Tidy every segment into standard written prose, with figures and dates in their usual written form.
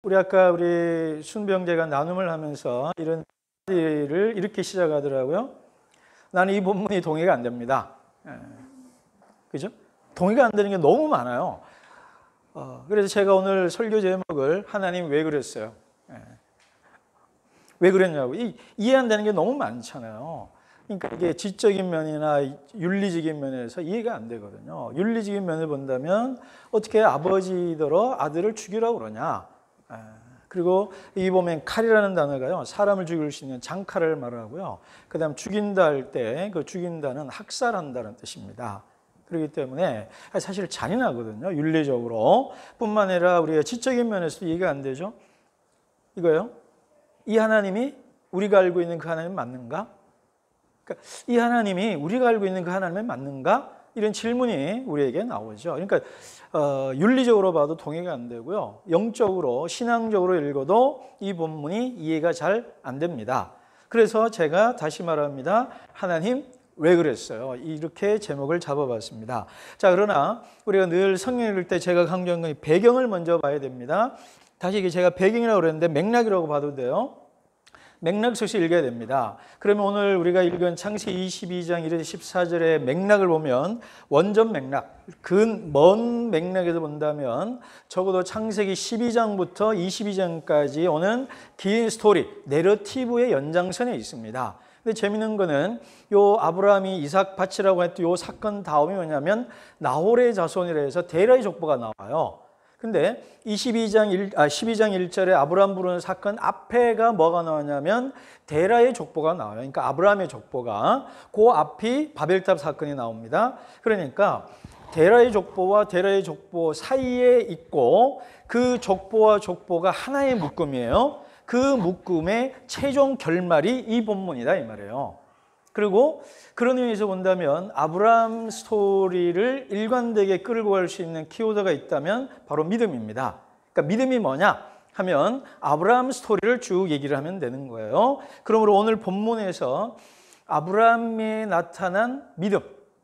우리 순병제가 나눔을 하면서 이런 일을 이렇게 시작하더라고요. 나는 이 본문이 동의가 안 됩니다. 그죠? 동의가 안 되는 게 너무 많아요. 그래서 제가 오늘 설교 제목을 하나님 왜 그랬어요? 왜 그랬냐고. 이해 안 되는 게 너무 많잖아요. 그러니까 이게 지적인 면이나 윤리적인 면에서 이해가 안 되거든요. 윤리적인 면을 본다면 어떻게 아버지더러 아들을 죽이라고 그러냐. 그리고 이 보면 칼이라는 단어가요, 사람을 죽일 수 있는 장칼을 말하고요. 그 다음 죽인다 할 때 그 죽인다는 학살한다는 뜻입니다. 그렇기 때문에 사실 잔인하거든요. 윤리적으로 뿐만 아니라 우리가 지적인 면에서도 이해가 안 되죠. 이거요. 이 하나님이 우리가 알고 있는 그 하나님 맞는가? 그러니까 이 하나님이 우리가 알고 있는 그 하나님이 맞는가? 이런 질문이 우리에게 나오죠. 그러니까 윤리적으로 봐도 동의가 안 되고요. 영적으로, 신앙적으로 읽어도 이 본문이 이해가 잘 안 됩니다. 그래서 제가 다시 말합니다. 하나님 왜 그랬어요? 이렇게 제목을 잡아봤습니다. 자, 그러나 우리가 늘 성경 읽을 때 제가 강조한 건 배경을 먼저 봐야 됩니다. 다시 이게 제가 배경이라고 그랬는데 맥락이라고 봐도 돼요. 맥락 속에서 읽어야 됩니다. 그러면 오늘 우리가 읽은 창세기 22장 1에서 14절의 맥락을 보면 원전 맥락, 먼 맥락에서 본다면 적어도 창세기 12장부터 22장까지 오는 긴 스토리, 내러티브의 연장선에 있습니다. 근데 재밌는 거는 요 아브라함이 이삭 바치라고 했던 요 사건 다음이 뭐냐면 나홀의 자손이라 해서 데라의 족보가 나와요. 근데 12장 1절에 아브라함 부르는 사건 앞에가 뭐가 나오냐면 데라의 족보가 나와요. 그러니까 아브라함의 족보가 그 앞이 바벨탑 사건이 나옵니다. 그러니까 데라의 족보와 데라의 족보 사이에 있고 그 족보와 족보가 하나의 묶음이에요. 그 묶음의 최종 결말이 이 본문이다 이 말이에요. 그리고 그런 의미에서 본다면 아브라함 스토리를 일관되게 끌고 갈 수 있는 키워드가 있다면 바로 믿음입니다. 그러니까 믿음이 뭐냐 하면 아브라함 스토리를 쭉 얘기를 하면 되는 거예요. 그러므로 오늘 본문에서 아브라함에 나타난 믿음,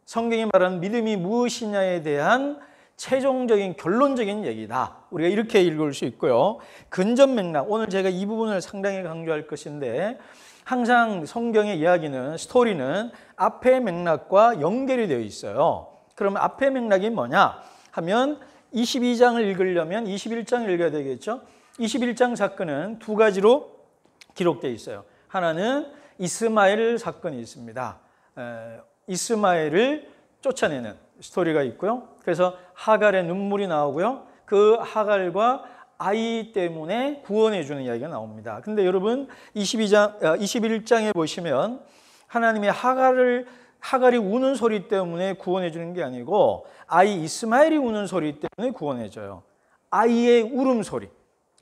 성경이 말하는 믿음이 무엇이냐에 대한 최종적인 결론적인 얘기다. 우리가 이렇게 읽을 수 있고요. 근전 맥락, 오늘 제가 이 부분을 상당히 강조할 것인데 항상 성경의 이야기는, 스토리는 앞의 맥락과 연결이 되어 있어요. 그러면 앞의 맥락이 뭐냐 하면 22장을 읽으려면 21장을 읽어야 되겠죠. 21장 사건은 두 가지로 기록되어 있어요. 하나는 이스마엘 사건이 있습니다. 이스마엘을 쫓아내는 스토리가 있고요. 그래서 하갈의 눈물이 나오고요. 그 하갈과 아이 때문에 구원해 주는 이야기가 나옵니다. 근데 여러분 21장에 보시면 하나님이 하갈이 우는 소리 때문에 구원해 주는 게 아니고 아이 이스마엘이 우는 소리 때문에 구원해 줘요. 아이의 울음소리.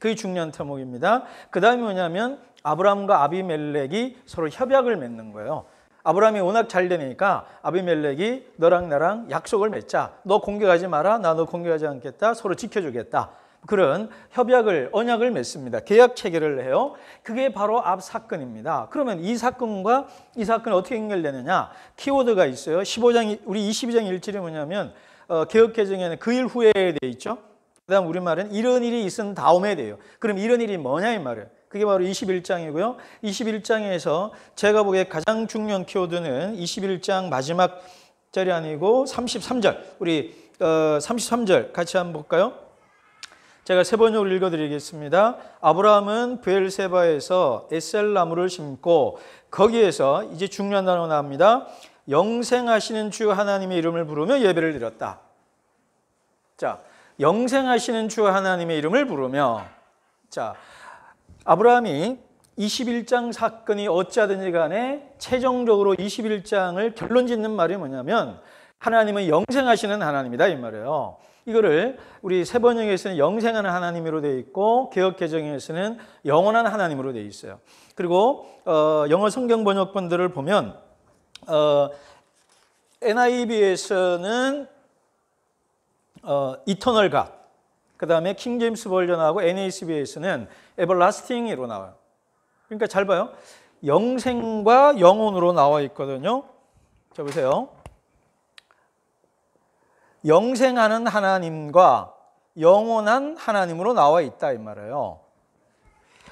그게 중요한 대목입니다. 그 다음이 뭐냐면 아브라함과 아비멜렉이 서로 협약을 맺는 거예요. 아브라함이 워낙 잘 되니까 아비멜렉이 너랑 나랑 약속을 맺자. 너 공격하지 마라. 나 너 공격하지 않겠다. 서로 지켜주겠다. 그런 협약을, 언약을 맺습니다. 계약 체결을 해요. 그게 바로 앞 사건입니다. 그러면 이 사건과 이 사건이 어떻게 연결되느냐? 키워드가 있어요. 우리 22장 1절이 뭐냐면 개역개정에는 그 일 후에 돼 있죠. 그 다음 우리말은 이런 일이 있은 다음에 돼요. 그럼 이런 일이 뭐냐 이 말이에요. 그게 바로 21장이고요. 21장에서 제가 보기에 가장 중요한 키워드는 21장 마지막 절이 아니고 33절. 우리 33절 같이 한번 볼까요? 제가 세 번역으로 읽어드리겠습니다. 아브라함은 브엘세바에서 에셀나무를 심고 거기에서 이제 중요한 단어가 나옵니다. 영생하시는 주 하나님의 이름을 부르며 예배를 드렸다. 자, 영생하시는 주 하나님의 이름을 부르며, 자, 아브라함이 21장 사건이 어찌하든지 간에 최종적으로 21장을 결론 짓는 말이 뭐냐면 하나님은 영생하시는 하나님이다 이 말이에요. 이거를 우리 세 번역에서는 영생하는 하나님으로 되어 있고 개역개정에서는 영원한 하나님으로 되어 있어요. 그리고 영어 성경 번역본들을 보면 NIV에서는 Eternal God, 그 다음에 킹 제임스 버전하고 NASB에서는 Everlasting으로 나와요. 그러니까 잘 봐요. 영생과 영혼으로 나와 있거든요. 자 보세요. 영생하는 하나님과 영원한 하나님으로 나와 있다 이 말이에요.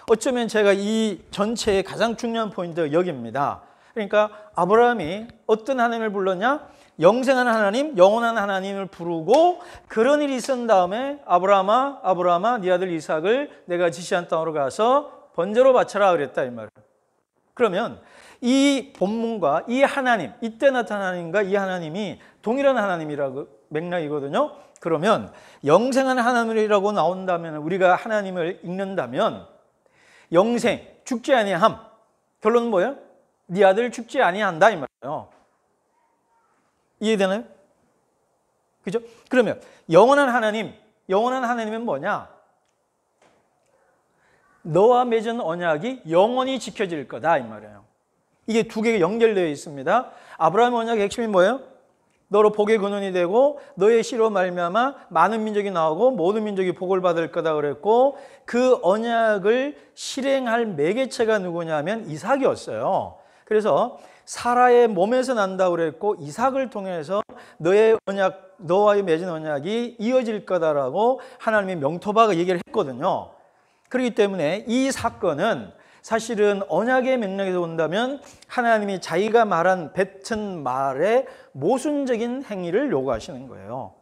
어쩌면 제가 이 전체의 가장 중요한 포인트가 여기입니다. 그러니까 아브라함이 어떤 하나님을 불렀냐? 영생한 하나님, 영원한 하나님을 부르고 그런 일이 있은 다음에 아브라함아 네 아들 이삭을 내가 지시한 땅으로 가서 번제로 바쳐라 그랬다 이 말이에요. 그러면 이 본문과 이 하나님, 이때 나타난 하나님과 이 하나님이 동일한 하나님이라고 맥락이거든요. 그러면 영생한 하나님이라고 나온다면 우리가 하나님을 읽는다면 영생, 죽지 아니함. 결론은 뭐예요? 네 아들 죽지 아니한다 이 말이에요. 이해되나요? 그죠? 그러면 영원한 하나님은 뭐냐? 너와 맺은 언약이 영원히 지켜질 거다 이 말이에요. 이게 두 개가 연결되어 있습니다. 아브라함의 언약의 핵심이 뭐예요? 너로 복의 근원이 되고 너의 씨로 말미암아 많은 민족이 나오고 모든 민족이 복을 받을 거다 그랬고 그 언약을 실행할 매개체가 누구냐면 이삭이었어요. 그래서 사라의 몸에서 난다고 그랬고 이삭을 통해서 너와의 맺은 언약이 이어질 거다라고 하나님이 명토박을 얘기를 했거든요. 그렇기 때문에 이 사건은 사실은 언약의 맥락에서 본다면 하나님이 자기가 말한 뱉은 말의 모순적인 행위를 요구하시는 거예요.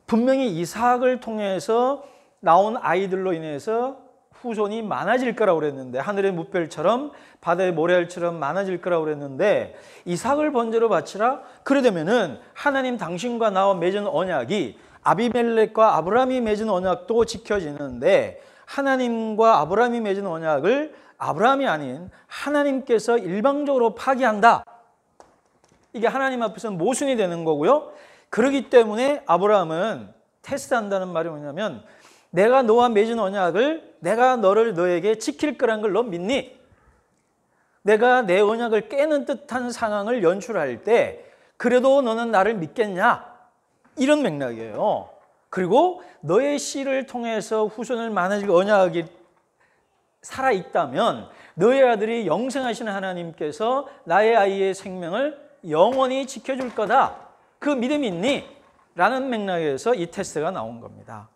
분명히 이삭을 통해서 나온 아이들로 인해서 후손이 많아질 거라고 그랬는데 하늘의 뭇별처럼 바다의 모래알처럼 많아질 거라고 그랬는데 이삭을 번제로 바치라? 그러려면은 하나님 당신과 나와 맺은 언약이 아비멜렉과 아브라함이 맺은 언약도 지켜지는데 하나님과 아브라함이 맺은 언약을 아브라함이 아닌 하나님께서 일방적으로 파기한다. 이게 하나님 앞에서는 모순이 되는 거고요. 그렇기 때문에 아브라함은 테스트한다는 말이 뭐냐면 내가 너와 맺은 언약을 내가 너에게 지킬 거란 걸 너 믿니? 내가 내 언약을 깨는 듯한 상황을 연출할 때 그래도 너는 나를 믿겠냐? 이런 맥락이에요. 그리고 너의 씨를 통해서 후손을 많아질 언약이 살아있다면 너의 아들이 영생하시는 하나님께서 나의 아이의 생명을 영원히 지켜줄 거다. 그 믿음이 있니? 라는 맥락에서 이 테스트가 나온 겁니다.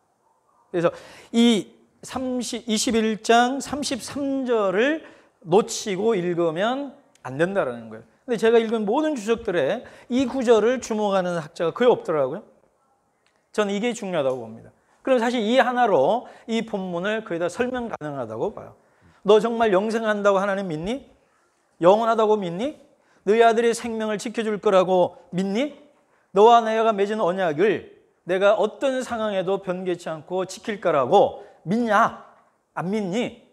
그래서 이 21장 33절을 놓치고 읽으면 안 된다는 거예요. 근데 제가 읽은 모든 주석들에 이 구절을 주목하는 학자가 거의 없더라고요. 저는 이게 중요하다고 봅니다. 그럼 사실 이 하나로 이 본문을 거의 다 설명 가능하다고 봐요. 너 정말 영생한다고 하나님 믿니? 영원하다고 믿니? 너희 아들의 생명을 지켜줄 거라고 믿니? 너와 내가 맺은 언약을 내가 어떤 상황에도 변개치 않고 지킬 거라고 믿냐? 안 믿니?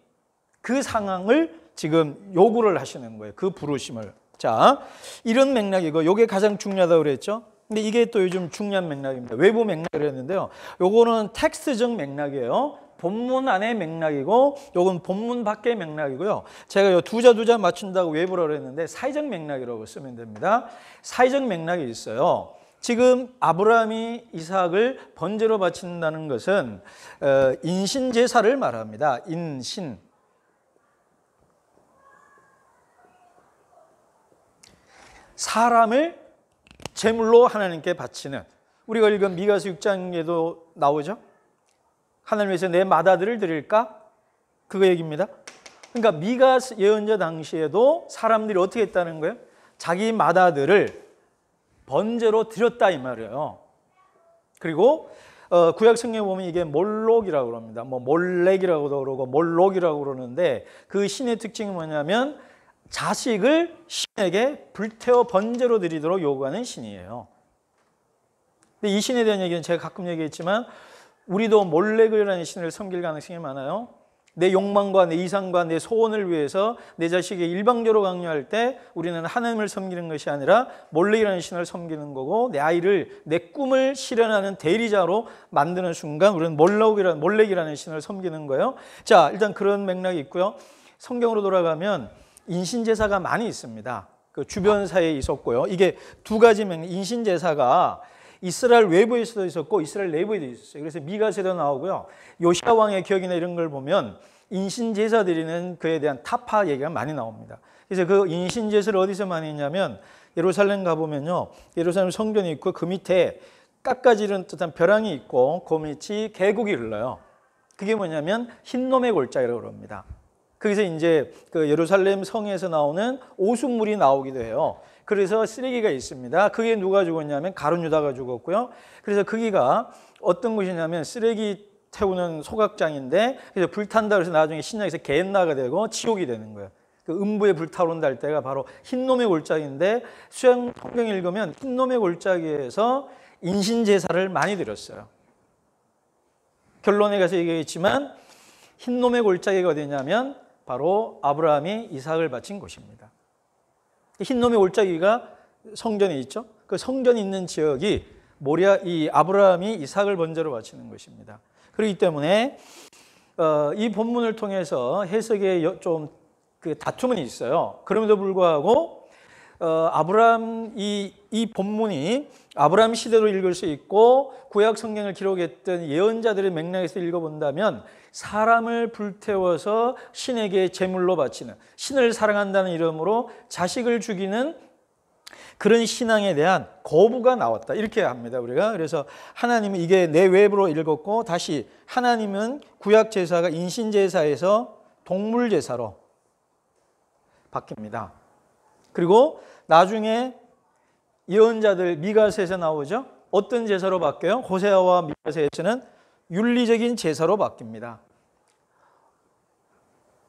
그 상황을 지금 요구를 하시는 거예요. 그 부르심을. 자, 이런 맥락이고 이게 가장 중요하다고 그랬죠. 근데 이게 또 요즘 중요한 맥락입니다. 외부 맥락을 했는데요. 요거는 텍스트적 맥락이에요. 본문 안의 맥락이고 요건 본문 밖의 맥락이고요. 제가 요 두자 맞춘다고 외부라고 했는데 사회적 맥락이라고 쓰면 됩니다. 사회적 맥락이 있어요. 지금 아브라함이 이삭을 번제로 바친다는 것은 인신 제사를 말합니다. 인신. 사람을 제물로 하나님께 바치는, 우리가 읽은 미가서 6장에도 나오죠. 하나님 위해서 내 맏아들을 드릴까? 그거 얘기입니다. 그러니까 미가 예언자 당시에도 사람들이 어떻게 했다는 거예요? 자기 맏아들을 번제로 드렸다 이 말이에요. 그리고 구약 성경에 보면 이게 몰록이라고 합니다. 뭐 몰렉이라고도 그러고 몰록이라고 그러는데 그 신의 특징이 뭐냐면 자식을 신에게 불태워 번제로 드리도록 요구하는 신이에요. 근데 이 신에 대한 얘기는 제가 가끔 얘기했지만 우리도 몰렉이라는 신을 섬길 가능성이 많아요. 내 욕망과 내 이상과 내 소원을 위해서 내 자식에게 일방적으로 강요할 때 우리는 하나님을 섬기는 것이 아니라 몰렉이라는 신을 섬기는 거고 내 아이를 내 꿈을 실현하는 대리자로 만드는 순간 우리는 몰렉이라는 신을 섬기는 거예요. 자, 일단 그런 맥락이 있고요. 성경으로 돌아가면 인신제사가 많이 있습니다. 그 주변 사회에 있었고요. 이게 두 가지 맥락, 인신제사가 이스라엘 외부에서도 있었고 이스라엘 내부에도 있었어요. 그래서 미가서도 나오고요. 요시야 왕의 기억이나 이런 걸 보면 인신제사 드리는 그에 대한 타파 얘기가 많이 나옵니다. 그래서 그 인신제사를 어디서 많이 했냐면 예루살렘 가보면요. 예루살렘 성전이 있고 그 밑에 깎아지른 듯한 벼랑이 있고 그 밑이 계곡이 흘러요. 그게 뭐냐면 흰놈의 골짜기라고 그럽니다. 거기서 이제 그 예루살렘 성에서 나오는 오순물이 나오기도 해요. 그래서 쓰레기가 있습니다. 그게 누가 죽었냐면 가룟 유다가 죽었고요. 그래서 거기가 어떤 곳이냐면 쓰레기 태우는 소각장인데, 그래서 불탄다 그래서 나중에 신약에서 게엔나가 되고 지옥이 되는 거예요. 그 음부에 불타오른다 할 때가 바로 흰놈의 골짜기인데, 수양 성경 읽으면 흰놈의 골짜기에서 인신제사를 많이 드렸어요. 결론에 가서 얘기했지만 흰놈의 골짜기가 어디냐면 바로 아브라함이 이삭을 바친 곳입니다. 흰놈의 골짜기가 성전에 있죠. 그 성전이 있는 지역이 모리아, 이 아브라함이 이삭을 번제로 바치는 것입니다. 그렇기 때문에 이 본문을 통해서 해석에 좀 그 다툼은 있어요. 그럼에도 불구하고 아브라함 이 본문이 아브라함 시대로 읽을 수 있고 구약 성경을 기록했던 예언자들의 맥락에서 읽어본다면 사람을 불태워서 신에게 제물로 바치는, 신을 사랑한다는 이름으로 자식을 죽이는 그런 신앙에 대한 거부가 나왔다, 이렇게 합니다 우리가. 그래서 하나님은, 이게 내 외부로 읽었고, 다시 하나님은 구약 제사가 인신 제사에서 동물 제사로 바뀝니다. 그리고 나중에 예언자들 미가서에서 나오죠. 어떤 제사로 바뀌어요? 호세아와 미가서에서는 윤리적인 제사로 바뀝니다.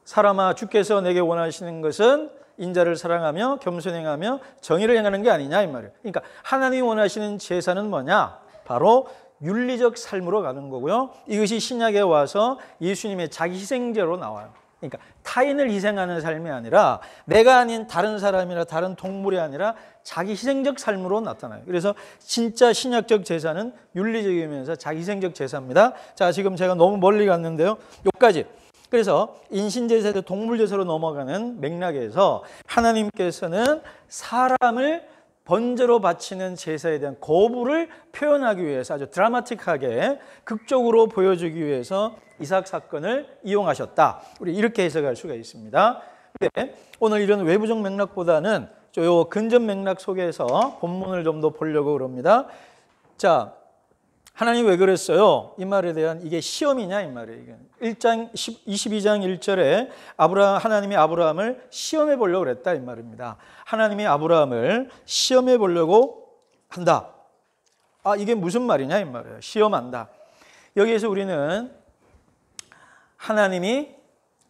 사람아, 주께서 내게 원하시는 것은 인자를 사랑하며 겸손히 행하며 정의를 행하는 게 아니냐, 이 말이에요. 그러니까 하나님이 원하시는 제사는 뭐냐? 바로 윤리적 삶으로 가는 거고요. 이것이 신약에 와서 예수님의 자기 희생제로 나와요. 그러니까 타인을 희생하는 삶이 아니라, 내가 아닌 다른 사람이나 다른 동물이 아니라 자기 희생적 삶으로 나타나요. 그래서 진짜 신약적 제사는 윤리적이면서 자기 희생적 제사입니다. 자, 지금 제가 너무 멀리 갔는데요. 여기까지. 그래서 인신제사에서 동물제사로 넘어가는 맥락에서 하나님께서는 사람을 번제로 바치는 제사에 대한 거부를 표현하기 위해서 아주 드라마틱하게 극적으로 보여주기 위해서 이삭 사건을 이용하셨다. 우리 이렇게 해석할 수가 있습니다. 근데 오늘 이런 외부적 맥락보다는 요 근전 맥락 속에서 본문을 좀 더 보려고 그럽니다. 자, 하나님 왜 그랬어요? 이 말에 대한, 이게 시험이냐 이 말이에요. 22장 1절에 하나님이 아브라함을 시험해 보려고 그랬다, 이 말입니다. 하나님이 아브라함을 시험해 보려고 한다. 아, 이게 무슨 말이냐 이 말이에요. 시험한다. 여기에서 우리는 하나님이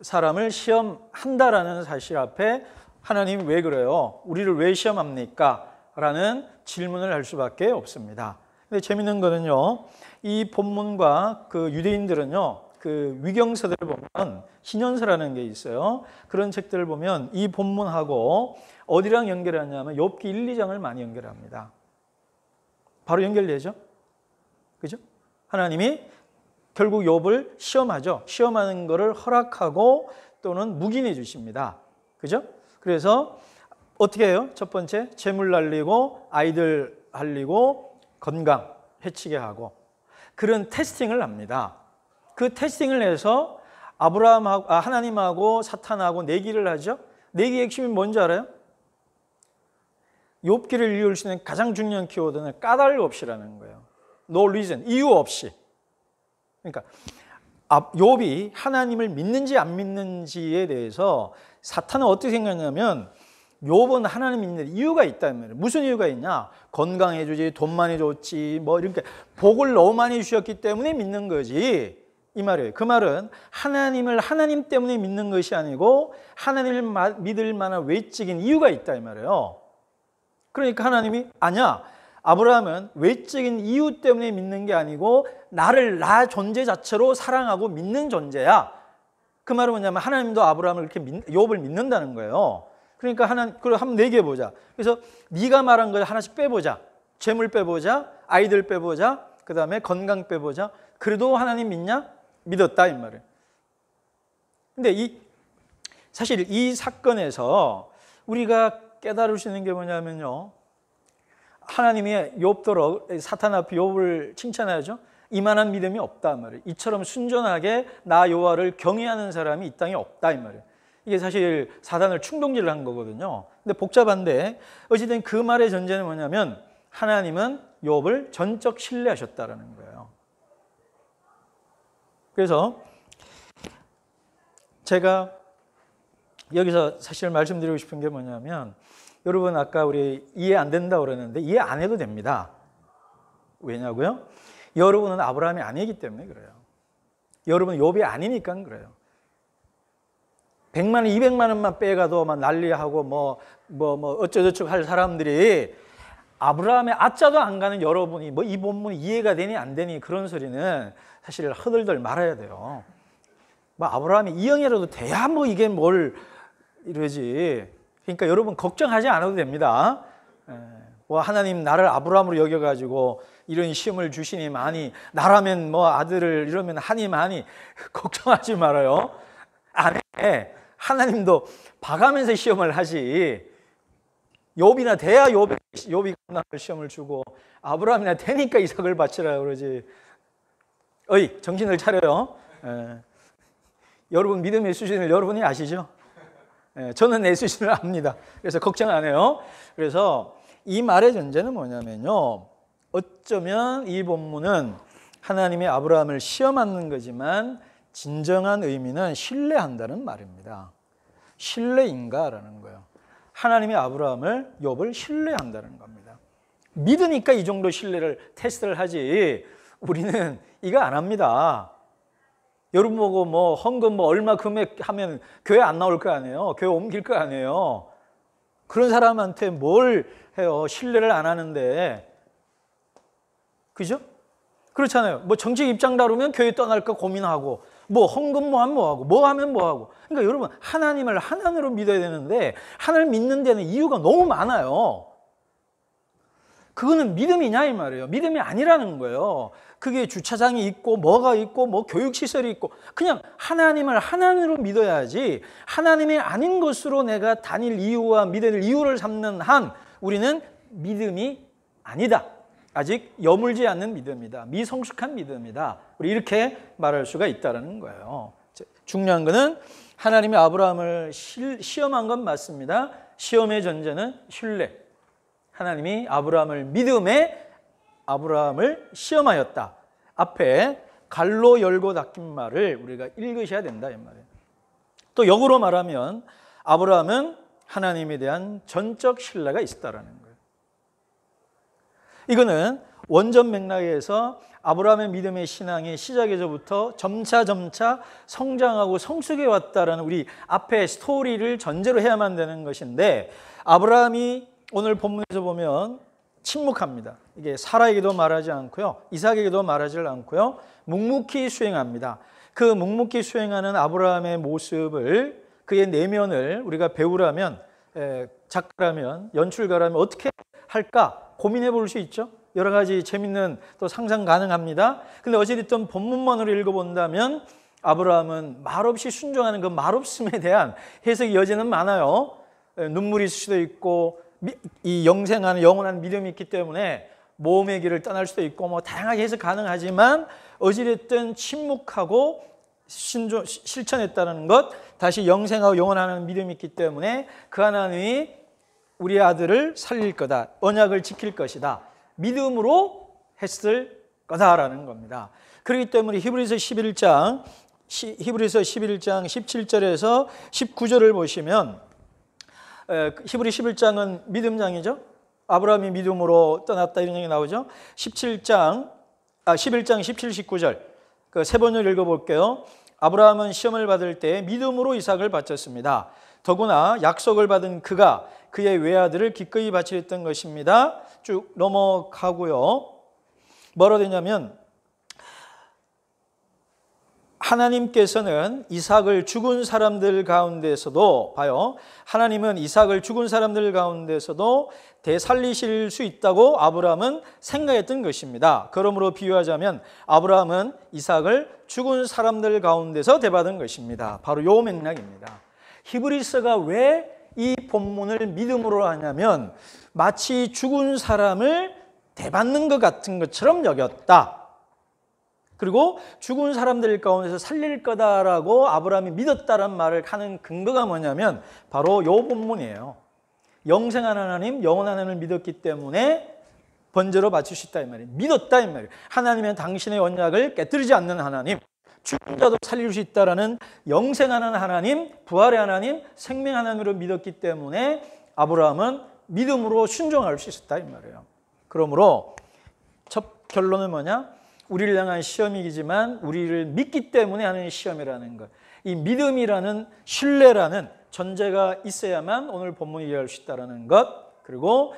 사람을 시험한다라는 사실 앞에 하나님이 왜 그래요? 우리를 왜 시험합니까? 라는 질문을 할 수밖에 없습니다. 근데 재밌는 거는요, 이 본문과 그 유대인들은요, 그 위경서들을 보면 신연서라는 게 있어요. 그런 책들을 보면 이 본문하고 어디랑 연결하냐면 욥기 1, 2장을 많이 연결합니다. 바로 연결되죠? 그죠? 하나님이 결국 욥을 시험하죠. 시험하는 것을 허락하고 또는 묵인해 주십니다. 그죠? 그래서 어떻게 해요? 첫 번째, 재물 날리고 아이들 살리고 건강 해치게 하고 그런 테스팅을 합니다. 그 테스팅을 해서 하나님하고 사탄하고 내기를 하죠. 내기의 핵심이 뭔지 알아요? 욥기를 읽을 수 있는 가장 중요한 키워드는 까닭 없이라는 거예요. No reason, 이유 없이. 그러니까 욥이 하나님을 믿는지 안 믿는지에 대해서 사탄은 어떻게 생각하냐면, 욥은 하나님 믿는 이유가 있다는 말이에요. 무슨 이유가 있냐? 건강해 주지, 돈 많이 줬지, 뭐 이렇게 복을 너무 많이 주셨기 때문에 믿는 거지, 이 말이에요. 그 말은 하나님을 하나님 때문에 믿는 것이 아니고 하나님을 믿을 만한 외적인 이유가 있다, 이 말이에요. 그러니까 하나님이 아니야, 아브라함은 외적인 이유 때문에 믿는 게 아니고 나 존재 자체로 사랑하고 믿는 존재야. 그 말은 뭐냐면 하나님도 아브라함을 이렇게 욥을 믿는다는 거예요. 그러니까 그럼 한번 얘기해 보자. 그래서 네가 말한 거 하나씩 빼보자. 재물 빼보자, 아이들 빼보자, 그 다음에 건강 빼보자. 그래도 하나님 믿냐? 믿었다, 이 말이에요. 근데 사실 이 사건에서 우리가 깨달을 수 있는 게 뭐냐면요, 하나님이 욥도록 사탄 앞에 욥을 칭찬하죠. 이만한 믿음이 없다, 이 말이에요. 이처럼 순전하게 나 여호와를 경외하는 사람이 이 땅에 없다, 이 말이에요. 이게 사실 사단을 충동질을 한 거거든요. 근데 복잡한데 어쨌든 그 말의 전제는 뭐냐면 하나님은 욥을 전적 신뢰하셨다라는 거예요. 그래서 제가 여기서 사실 말씀드리고 싶은 게 뭐냐면, 여러분 아까 우리 이해 안 된다고 그랬는데 이해 안 해도 됩니다. 왜냐고요? 여러분은 아브라함이 아니기 때문에 그래요. 여러분은 욥이 아니니까 그래요. 100만 원, 200만 원만 빼가도 막 난리하고 뭐 어쩌저쩌고 할 사람들이 아브라함의 아자도 안 가는 여러분이 뭐 이 본문이 이해가 되니 안 되니 그런 소리는 사실 허들들 말아야 돼요. 뭐 아브라함이 이형이라도 돼야 뭐 이게 뭘 이러지. 그러니까 여러분 걱정하지 않아도 됩니다. 뭐 하나님 나를 아브라함으로 여겨가지고 이런 시험을 주시니 많이, 나라면 뭐 아들을 이러면 하니 많이, 걱정하지 말아요. 안 해. 하나님도 봐가면서 시험을 하지. 욥이나 돼야 욥이 시험을 주고, 아브라함이나 되니까 이삭을 바치라 그러지. 어이, 정신을 차려요. 여러분 믿음의 수준을 여러분이 아시죠? 저는 내 수준을 압니다. 그래서 걱정 안 해요. 그래서 이 말의 전제는 뭐냐면요, 어쩌면 이 본문은 하나님이 아브라함을 시험하는 거지만 진정한 의미는 신뢰한다는 말입니다. 신뢰인가라는 거예요. 하나님이 아브라함을, 욥을 신뢰한다는 겁니다. 믿으니까 이 정도 신뢰를 테스트를 하지, 우리는 이거 안 합니다. 여러분 보고 뭐 헌금 뭐 얼마 금액 하면 교회 안 나올 거 아니에요. 교회 옮길 거 아니에요. 그런 사람한테 뭘 해요? 신뢰를 안 하는데. 그죠? 그렇잖아요. 뭐 정책 입장 다루면 교회 떠날까 고민하고, 뭐 헌금 뭐 하면 뭐하고, 뭐 하면 뭐하고. 그러니까 여러분 하나님을 하나님으로 믿어야 되는데 하나님 믿는 데는 이유가 너무 많아요. 그거는 믿음이냐 이 말이에요. 믿음이 아니라는 거예요. 그게 주차장이 있고 뭐가 있고 뭐 교육시설이 있고, 그냥 하나님을 하나님으로 믿어야지, 하나님이 아닌 것으로 내가 다닐 이유와 믿어야 될 이유를 삼는 한 우리는 믿음이 아니다. 아직 여물지 않는 믿음이다. 미성숙한 믿음이다. 우리 이렇게 말할 수가 있다는 거예요. 중요한 거는 하나님이 아브라함을 시험한 건 맞습니다. 시험의 전제는 신뢰. 하나님이 아브라함을 믿음에 아브라함을 시험하였다. 앞에 갈로 열고 닫힌 말을 우리가 읽으셔야 된다 이 말이에요. 또 역으로 말하면 아브라함은 하나님에 대한 전적 신뢰가 있었다라는 거예요. 이거는 원전 맥락에서 아브라함의 믿음의 신앙이 시작에서부터 점차 성장하고 성숙해 왔다라는 우리 앞에 스토리를 전제로 해야만 되는 것인데, 아브라함이 오늘 본문에서 보면 침묵합니다. 이게 사라에게도 말하지 않고요, 이삭에게도 말하지 않고요, 묵묵히 수행합니다. 그 묵묵히 수행하는 아브라함의 모습을, 그의 내면을 우리가 배우라면, 작가라면, 연출가라면 어떻게 할까 고민해 볼 수 있죠. 여러 가지 재밌는 또 상상 가능합니다. 근데 어찌됐든 본문만으로 읽어본다면 아브라함은 말없이 순종하는 그 말없음에 대한 해석의 여지는 많아요. 눈물이 있을 수도 있고, 이 영생하는 영원한 믿음이 있기 때문에 모험의 길을 떠날 수도 있고, 뭐 다양하게 해석 가능하지만 어찌됐든 침묵하고 실천했다는 것, 다시 영생하고 영원하는 믿음이 있기 때문에 그 하나님이 우리 아들을 살릴 거다, 언약을 지킬 것이다, 믿음으로 했을 거다라는 겁니다. 그렇기 때문에 히브리서 11장 17절에서 19절을 보시면, 히브리 11장은 믿음장이죠. 아브라함이 믿음으로 떠났다 이런 얘기 나오죠. 11장 17, 19절 그 세 번을 읽어볼게요. 아브라함은 시험을 받을 때 믿음으로 이삭을 바쳤습니다. 더구나 약속을 받은 그가 그의 외아들을 기꺼이 바치려 했던 것입니다. 쭉 넘어가고요. 뭐라 되냐면, 하나님께서는 이삭을 죽은 사람들 가운데서도, 봐요, 하나님은 이삭을 죽은 사람들 가운데서도 되살리실 수 있다고 아브라함은 생각했던 것입니다. 그러므로 비유하자면 아브라함은 이삭을 죽은 사람들 가운데서 대받은 것입니다. 바로 요 맥락입니다. 히브리서가 왜 이 본문을 믿음으로 하냐면, 마치 죽은 사람을 대받는 것 같은 것처럼 여겼다. 그리고 죽은 사람들 가운데서 살릴 거다라고 아브라함이 믿었다는 말을 하는 근거가 뭐냐면 바로 이 본문이에요. 영생한 하나님, 영원한 하나님을 믿었기 때문에 번제로 바칠 수 있다 이 말이에요. 믿었다 이 말이에요. 하나님은 당신의 언약을 깨뜨리지 않는 하나님, 죽은 자도 살릴 수 있다라는 영생하는 하나님, 부활의 하나님, 생명 하나님으로 믿었기 때문에 아브라함은 믿음으로 순종할 수 있었다 이 말이에요. 그러므로 첫 결론은 뭐냐? 우리를 향한 시험이지만 우리를 믿기 때문에 하는 시험이라는 것. 이 믿음이라는 신뢰라는 전제가 있어야만 오늘 본문이 이해할 수 있다는 것. 그리고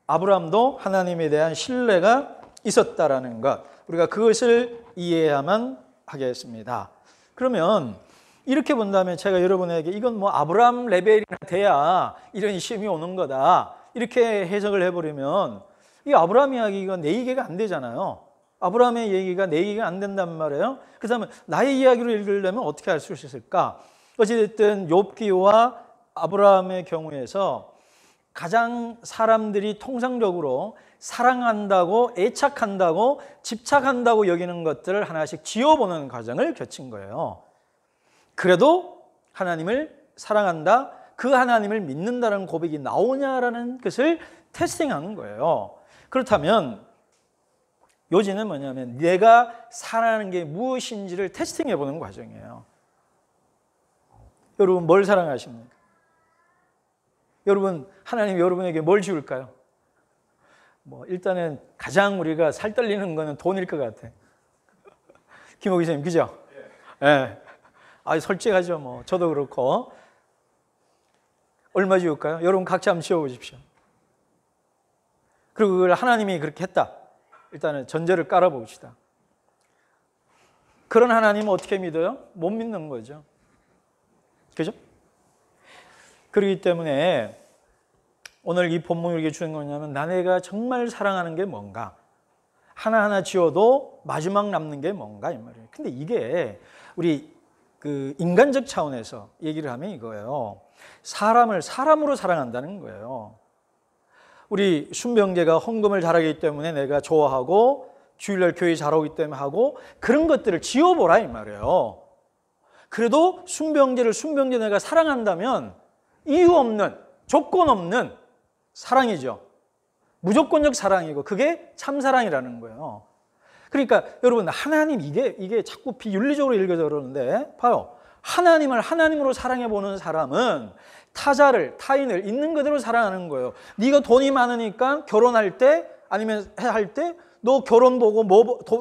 아브라함도 하나님에 대한 신뢰가 있었다라는 것. 우리가 그것을 이해해야만 하겠습니다. 그러면 이렇게 본다면 제가 여러분에게 이건 뭐 아브라함 레벨이나 돼야 이런 시험이 오는 거다. 이렇게 해석을 해버리면 이 아브라함 이야기가 내 얘기가 안 되잖아요. 아브라함의 얘기가 내 얘기가 안 된단 말이에요. 그렇다면 나의 이야기로 읽으려면 어떻게 할 수 있을까? 어찌됐든 욥기와 아브라함의 경우에서 가장 사람들이 통상적으로 사랑한다고, 애착한다고, 집착한다고 여기는 것들을 하나씩 지어보는 과정을 거친 거예요. 그래도 하나님을 사랑한다, 그 하나님을 믿는다는 고백이 나오냐라는 것을 테스팅하는 거예요. 그렇다면 요지는 뭐냐면 내가 사랑하는 게 무엇인지를 테스팅해보는 과정이에요. 여러분 뭘 사랑하십니까? 여러분 하나님이 여러분에게 뭘 지울까요? 뭐 일단은 가장 우리가 살떨리는 거는 돈일 것 같아. 김호 기자님 그죠? 예. 아 솔직하죠 뭐. 저도 그렇고. 얼마 지울까요? 여러분 각자 한번 지어보십시오. 그리고 그걸 하나님이 그렇게 했다. 일단은 전제를 깔아봅시다. 그런 하나님은 어떻게 믿어요? 못 믿는 거죠. 그죠? 그렇기 때문에 오늘 이 본문이 우리에게 주는 거냐면 나네가 정말 사랑하는 게 뭔가, 하나하나 지어도 마지막 남는 게 뭔가 이 말이에요. 근데 이게 우리 그 인간적 차원에서 얘기를 하면 이거예요. 사람을 사람으로 사랑한다는 거예요. 우리 순병제가 헌금을 잘하기 때문에 내가 좋아하고 주일날 교회 잘 오기 때문에 하고 그런 것들을 지어보라 이 말이에요. 그래도 순병제를 순병제 내가 사랑한다면 이유 없는, 조건 없는 사랑이죠. 무조건적 사랑이고 그게 참사랑이라는 거예요. 그러니까 여러분 하나님 이게 자꾸 비윤리적으로 읽어져 그러는데 봐요. 하나님을 하나님으로 사랑해보는 사람은 타자를, 타인을 있는 그대로 사랑하는 거예요. 네가 돈이 많으니까 결혼할 때 아니면 할 때 너 결혼 보고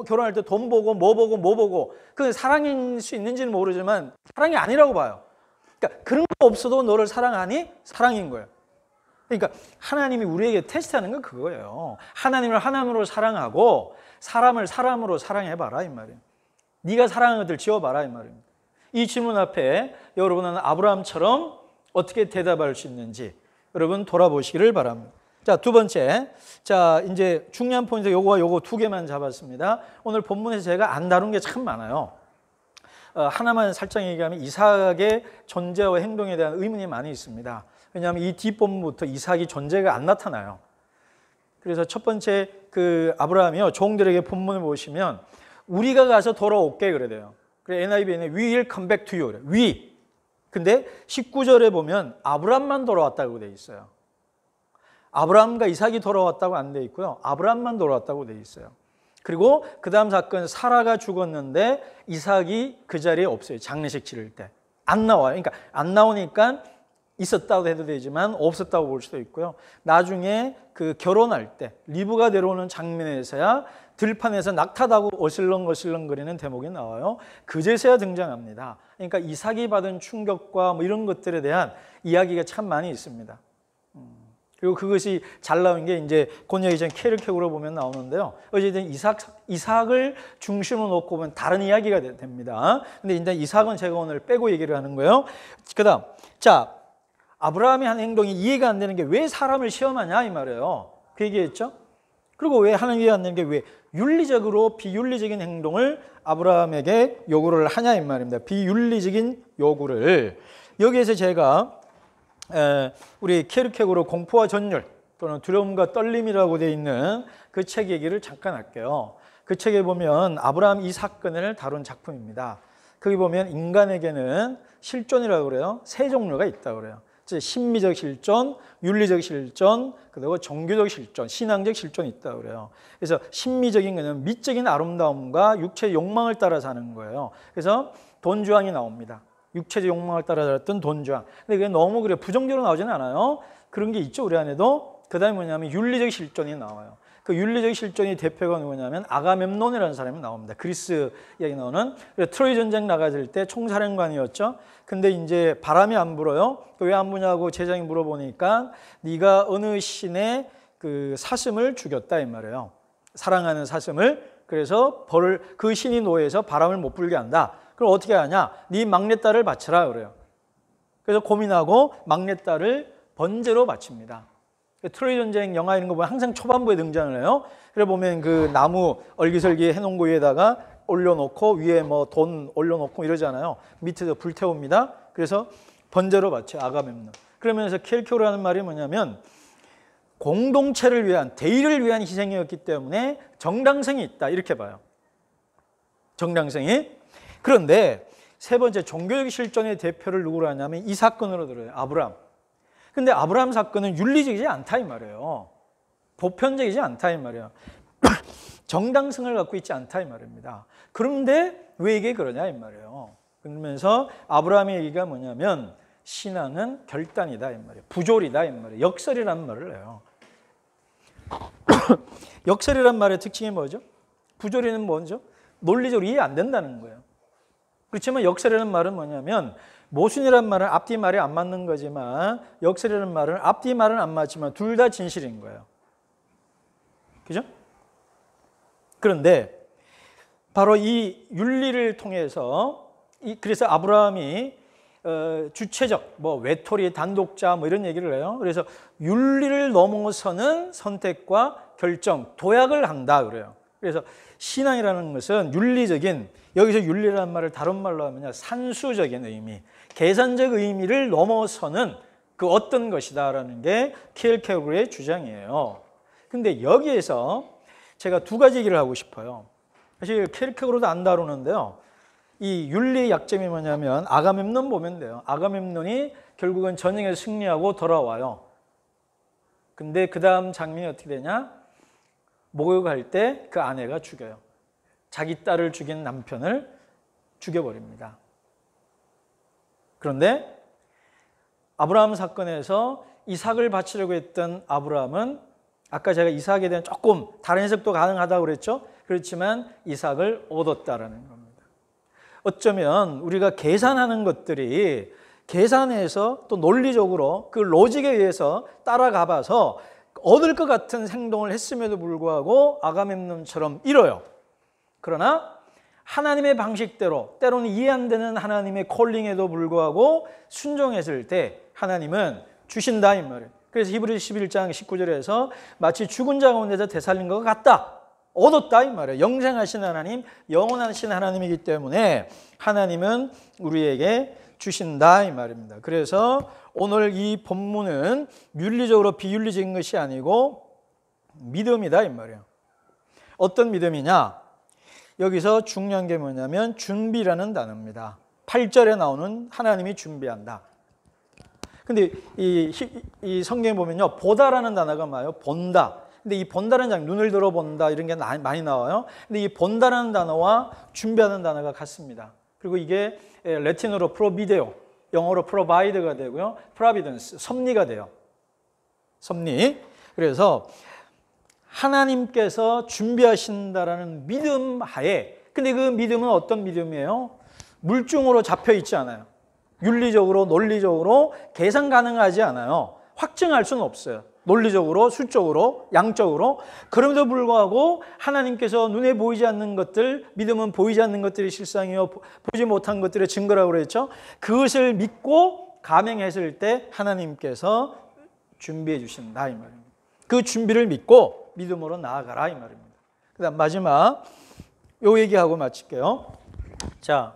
결혼할 때 돈 보고 뭐 보고 그게 사랑일 수 있는지는 모르지만 사랑이 아니라고 봐요. 그러니까 그런 거 없어도 너를 사랑하니 사랑인 거예요. 그러니까 하나님이 우리에게 테스트하는 건 그거예요. 하나님을 하나님으로 사랑하고 사람을 사람으로 사랑해봐라 이 말이에요. 네가 사랑하는 것들 지어봐라 이 말이에요. 이 질문 앞에 여러분은 아브라함처럼 어떻게 대답할 수 있는지 여러분 돌아보시기를 바랍니다. 자, 두 번째. 자, 이제 중요한 포인트 요거와 요거 두 개만 잡았습니다. 오늘 본문에서 제가 안 다룬 게 참 많아요. 하나만 살짝 얘기하면 이삭의 존재와 행동에 대한 의문이 많이 있습니다. 왜냐하면 이 뒷본문부터 이삭이 존재가 안 나타나요. 그래서 첫 번째 그 아브라함이요. 종들에게 본문을 보시면 우리가 가서 돌아올게 그래요. 그래 NIV에는 We will come back to you. 그래. We. 근데 19절에 보면 아브라함만 돌아왔다고 돼 있어요. 아브라함과 이삭이 돌아왔다고 안 돼 있고요. 아브라함만 돌아왔다고 돼 있어요. 그리고 그 다음 사건 사라가 죽었는데 이삭이 그 자리에 없어요. 장례식 치를 때. 안 나와요. 그러니까 안 나오니까 있었다고 해도 되지만 없었다고 볼 수도 있고요. 나중에 그 결혼할 때 리브가 내려오는 장면에서야 들판에서 낙타다고 어슬렁어슬렁거리는 대목이 나와요. 그제서야 등장합니다. 그러니까 이삭이 받은 충격과 뭐 이런 것들에 대한 이야기가 참 많이 있습니다. 그리고 그것이 잘 나온 게 이제 곤여기전 케르케고로 보면 나오는데요. 어쨌든 이삭을 중심으로 놓고 보면 다른 이야기가 됩니다. 근데 이제 이삭은 제가 오늘 빼고 얘기를 하는 거예요. 그다음 자 아브라함이 한 행동이 이해가 안 되는 게 왜 사람을 시험하냐 이 말이에요. 그 얘기했죠. 그리고 왜 하는 이해가 안 되는 게 왜 윤리적으로 비윤리적인 행동을 아브라함에게 요구를 하냐 이 말입니다. 비윤리적인 요구를 여기에서 제가 우리 케르케고로 공포와 전율 또는 두려움과 떨림이라고 되어 있는 그 책 얘기를 잠깐 할게요. 그 책에 보면 아브라함 이 사건을 다룬 작품입니다. 거기 보면 인간에게는 실존이라고 그래요. 세 종류가 있다고 그래요. 심미적 실존, 윤리적 실존, 그리고 종교적 실존, 신앙적 실존이 있다고 그래요. 그래서 심미적인 거는 미적인 아름다움과 육체의 욕망을 따라 사는 거예요. 그래서 돈주왕이 나옵니다. 육체적 욕망을 따라 살았던 돈주왕. 근데 그게 너무 그래 부정적으로 나오지는 않아요. 그런 게 있죠, 우리 안에도. 그 다음에 뭐냐면 윤리적 실존이 나와요. 그 윤리적 실존의 대표가 누구냐면 아가멤논이라는 사람이 나옵니다. 그리스 이야기 나오는. 트로이 전쟁 나가질 때 총사령관이었죠. 근데 이제 바람이 안 불어요. 왜 안 부냐고 제장이 물어보니까 네가 어느 신의 그 사슴을 죽였다 이 말이에요. 사랑하는 사슴을. 그래서 그 신이 노예해서 바람을 못 불게 한다. 그럼 어떻게 하냐? 네 막내딸을 바쳐라 그래요. 그래서 고민하고 막내딸을 번제로 바칩니다. 트로이 전쟁 영화 이런 거 보면 항상 초반부에 등장을 해요. 그래 보면 그 나무 얼기설기 해놓은 거 위에다가 올려놓고 위에 뭐 돈 올려놓고 이러잖아요. 밑에서 불태웁니다. 그래서 번제로 바쳐요, 아가멤논. 그러면서 켈케오라는 말이 뭐냐면 공동체를 위한, 대의를 위한 희생이었기 때문에 정당성이 있다 이렇게 봐요. 정당성이. 그런데 세 번째 종교적 실존의 대표를 누구로 하냐면 이 사건으로 들어요. 아브라함. 근데 아브라함 사건은 윤리적이지 않다 이 말이에요. 보편적이지 않다 이 말이에요. 정당성을 갖고 있지 않다 이 말입니다. 그런데 왜 이게 그러냐 이 말이에요. 그러면서 아브라함의 얘기가 뭐냐면 신앙은 결단이다 이 말이에요. 부조리다 이 말이에요. 역설이라는 말을 해요. 역설이라는 말의 특징이 뭐죠? 부조리는 뭐죠? 논리적으로 이해 안 된다는 거예요. 그렇지만 역설이라는 말은 뭐냐면 모순이라는 말은 앞뒤 말이 안 맞는 거지만 역설이라는 말은 앞뒤 말은 안 맞지만 둘 다 진실인 거예요. 그죠? 그런데 바로 이 윤리를 통해서 그래서 아브라함이 주체적, 뭐 외톨이, 단독자 뭐 이런 얘기를 해요. 그래서 윤리를 넘어서는 선택과 결정, 도약을 한다 그래요. 그래서 신앙이라는 것은 윤리적인, 여기서 윤리라는 말을 다른 말로 하면 산수적인 의미, 계산적 의미를 넘어서는 그 어떤 것이다라는 게 킬케고르의 주장이에요. 근데 여기에서 제가 두 가지 얘기를 하고 싶어요. 사실 킬케고르도 안 다루는데요. 이 윤리의 약점이 뭐냐면 아가멤논 보면 돼요. 아가멤논이 결국은 전쟁에서 승리하고 돌아와요. 근데 그 다음 장면이 어떻게 되냐? 목욕할 때 그 아내가 죽여요. 자기 딸을 죽인 남편을 죽여버립니다. 그런데 아브라함 사건에서 이삭을 바치려고 했던 아브라함은 아까 제가 이삭에 대한 조금 다른 해석도 가능하다고 그랬죠. 그렇지만 이삭을 얻었다라는 겁니다. 어쩌면 우리가 계산하는 것들이 계산해서 또 논리적으로 그 로직에 의해서 따라가 봐서 얻을 것 같은 행동을 했음에도 불구하고 아가멤논처럼 잃어요. 그러나 하나님의 방식대로 때로는 이해 안 되는 하나님의 콜링에도 불구하고 순종했을 때 하나님은 주신다 이 말이에요. 그래서 히브리 11장 19절에서 마치 죽은 자 가운데서 되살린 것 같다. 얻었다 이 말이에요. 영생하신 하나님, 영원하신 하나님이기 때문에 하나님은 우리에게 주신다 이 말입니다. 그래서 오늘 이 본문은 윤리적으로 비윤리적인 것이 아니고 믿음이다 이 말이에요. 어떤 믿음이냐? 여기서 중요한 게 뭐냐면 준비라는 단어입니다. 8절에 나오는 하나님이 준비한다. 근데 이 성경에 보면요, 보다라는 단어가 뭐예요? 본다. 근데 이 본다라는 장, 눈을 들어본다 이런 게 많이 나와요. 근데 이 본다라는 단어와 준비하는 단어가 같습니다. 그리고 이게 라틴어로 프로비데오, 영어로 provide가 되고요, providence, 섭리가 돼요. 섭리. 그래서 하나님께서 준비하신다라는 믿음 하에, 근데 그 믿음은 어떤 믿음이에요? 물증으로 잡혀 있지 않아요. 윤리적으로, 논리적으로 계산 가능하지 않아요. 확증할 수는 없어요. 논리적으로, 수적으로, 양적으로. 그럼에도 불구하고 하나님께서 눈에 보이지 않는 것들, 믿음은 보이지 않는 것들이 실상이요 보지 못한 것들의 증거라고 그랬죠. 그것을 믿고 감행했을 때 하나님께서 준비해 주신다 이 말입니다. 그 준비를 믿고 믿음으로 나아가라 이 말입니다. 그 다음 마지막 요 얘기하고 마칠게요. 자,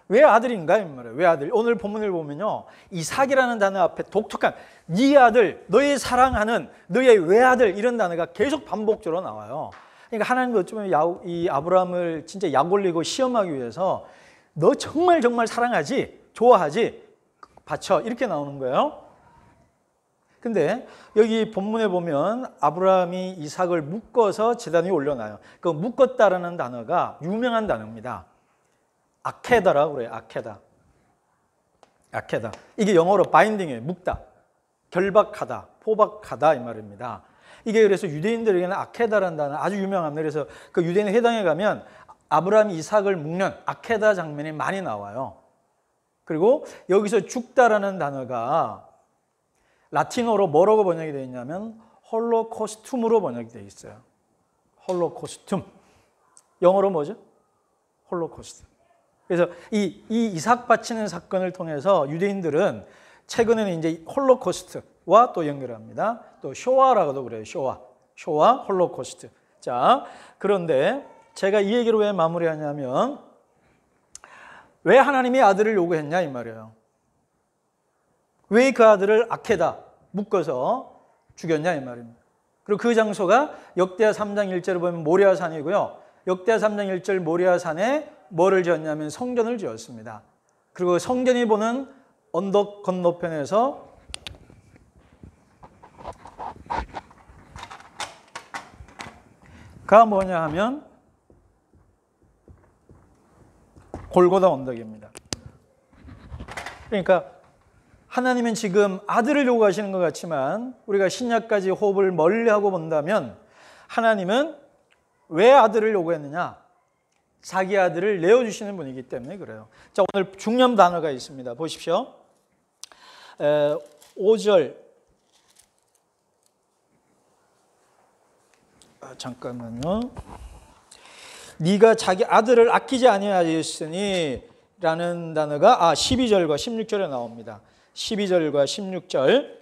왜 아들인가 이 말이에요. 왜 아들? 오늘 본문을 보면요, 이삭이라는 단어 앞에 독특한 네 아들, 너의 사랑하는 너의 외아들 이런 단어가 계속 반복적으로 나와요. 그러니까 하나님도 어쩌면 이 아브라함을 진짜 약 올리고 시험하기 위해서 너 정말 정말 사랑하지, 좋아하지, 바쳐 이렇게 나오는 거예요. 근데 여기 본문에 보면 아브라함이 이삭을 묶어서 제단 위에 올려놔요. 그 묶었다라는 단어가 유명한 단어입니다. 아케다라고 그래요. 아케다. 이게 영어로 바인딩이에요. 묶다, 결박하다, 포박하다 이 말입니다. 이게 그래서 유대인들에게는 아케다라는 단어 아주 유명합니다. 그래서 그 유대인 회당에 가면 아브라함이 이삭을 묶는 아케다 장면이 많이 나와요. 그리고 여기서 죽다라는 단어가 라틴어로 뭐라고 번역이 되어 있냐면 홀로코스툼으로 번역이 되어 있어요. 홀로코스툼. 영어로 뭐죠? 홀로코스트. 그래서 이 이삭 바치는 사건을 통해서 유대인들은 최근에는 이제 홀로코스트와 또 연결합니다. 또 쇼와라고도 그래요. 쇼와 홀로코스트. 자, 그런데 제가 이 얘기를 왜 마무리하냐면 왜 하나님이 아들을 요구했냐 이 말이에요. 왜 그 아들을 아케다 묶어서 죽였냐 이 말입니다. 그리고 그 장소가 역대하 3장 1절을 보면 모리아산이고요. 역대하 3장 1절 모리아산에 뭐를 지었냐면 성전을 지었습니다. 그리고 성전이 보는 언덕 건너편에서 가 뭐냐 하면 골고다 언덕입니다. 그러니까 하나님은 지금 아들을 요구하시는 것 같지만 우리가 신약까지 호흡을 멀리하고 본다면 하나님은 왜 아들을 요구했느냐? 자기 아들을 내어주시는 분이기 때문에 그래요. 자, 오늘 중요한 단어가 있습니다. 보십시오. 5절 잠깐만요. 네가 자기 아들을 아끼지 아니하였으니 라는 단어가 12절과 16절에 나옵니다. 12절과 16절.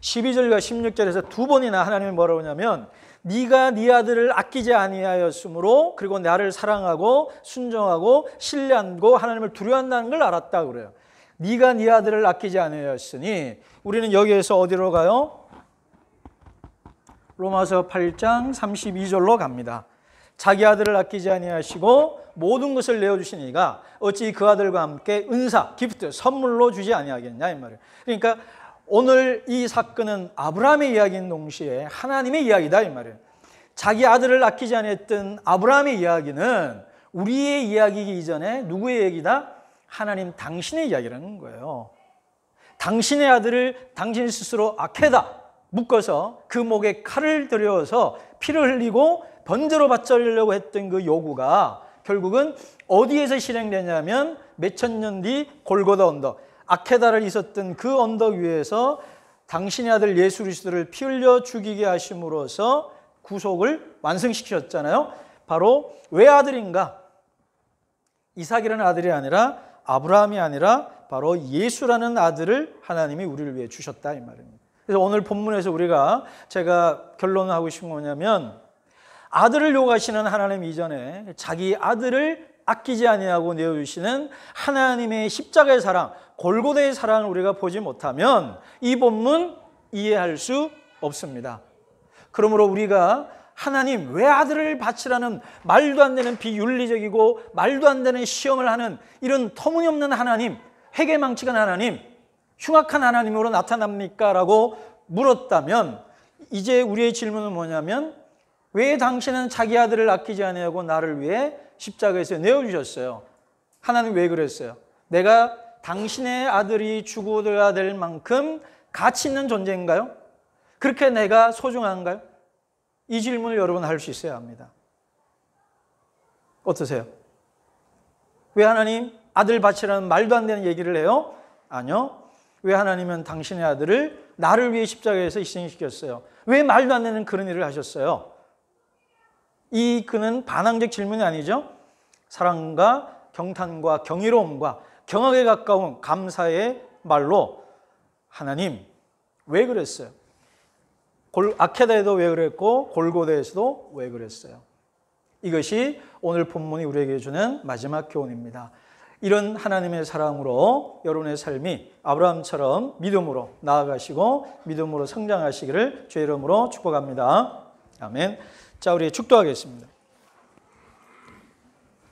12절과 16절에서 두 번이나 하나님이 뭐라고 하냐면 네가 네 아들을 아끼지 아니하였으므로 그리고 나를 사랑하고 순종하고 신뢰하고 하나님을 두려워한다는 걸 알았다 그래요. 네가 네 아들을 아끼지 아니하였으니 우리는 여기에서 어디로 가요? 로마서 8장 32절로 갑니다. 자기 아들을 아끼지 아니하시고 모든 것을 내어주신 이가 어찌 그 아들과 함께 은사, 기프트, 선물로 주지 아니하겠냐 이 말이에요. 그러니까 오늘 이 사건은 아브라함의 이야기인 동시에 하나님의 이야기다 이 말이에요. 자기 아들을 아끼지 않았던 아브라함의 이야기는 우리의 이야기이기 이전에 누구의 얘기다? 하나님 당신의 이야기라는 거예요. 당신의 아들을 당신 스스로 아케다 묶어서 그 목에 칼을 들여서 피를 흘리고 번제로 바쳐려고 했던 그 요구가 결국은 어디에서 실행되냐면 몇천 년 뒤 골고다 언덕, 아케다를 있었던 그 언덕 위에서 당신의 아들 예수 그리스도를 피 흘려 죽이게 하심으로써 구속을 완성시키셨잖아요. 바로 왜 아들인가? 이삭이라는 아들이 아니라 아브라함이 아니라 바로 예수라는 아들을 하나님이 우리를 위해 주셨다 이 말입니다. 그래서 오늘 본문에서 우리가 제가 결론을 하고 싶은 거냐면 아들을 요구하시는 하나님 이전에 자기 아들을 아끼지 아니하고 내어주시는 하나님의 십자가의 사랑, 골고다의 사랑을 우리가 보지 못하면 이 본문 이해할 수 없습니다. 그러므로 우리가 하나님 왜 아들을 바치라는 말도 안 되는 비윤리적이고 말도 안 되는 시험을 하는 이런 터무니없는 하나님, 회개망측한 하나님, 흉악한 하나님으로 나타납니까? 라고 물었다면 이제 우리의 질문은 뭐냐면 왜 당신은 자기 아들을 아끼지 아니하고 나를 위해 십자가에서 내어주셨어요? 하나님 왜 그랬어요? 내가 당신의 아들이 죽어야 될 만큼 가치 있는 존재인가요? 그렇게 내가 소중한가요? 이 질문을 여러분 할 수 있어야 합니다. 어떠세요? 왜 하나님 아들 바치라는 말도 안 되는 얘기를 해요? 아니요. 왜 하나님은 당신의 아들을 나를 위해 십자가에서 희생시켰어요? 왜 말도 안 되는 그런 일을 하셨어요? 그는 반항적 질문이 아니죠. 사랑과 경탄과 경이로움과 경악에 가까운 감사의 말로 하나님 왜 그랬어요? 아케다에도 왜 그랬고 골고다에서도 왜 그랬어요? 이것이 오늘 본문이 우리에게 주는 마지막 교훈입니다. 이런 하나님의 사랑으로 여러분의 삶이 아브라함처럼 믿음으로 나아가시고 믿음으로 성장하시기를 주의 이름으로 축복합니다. 아멘. 자, 우리 축도하겠습니다.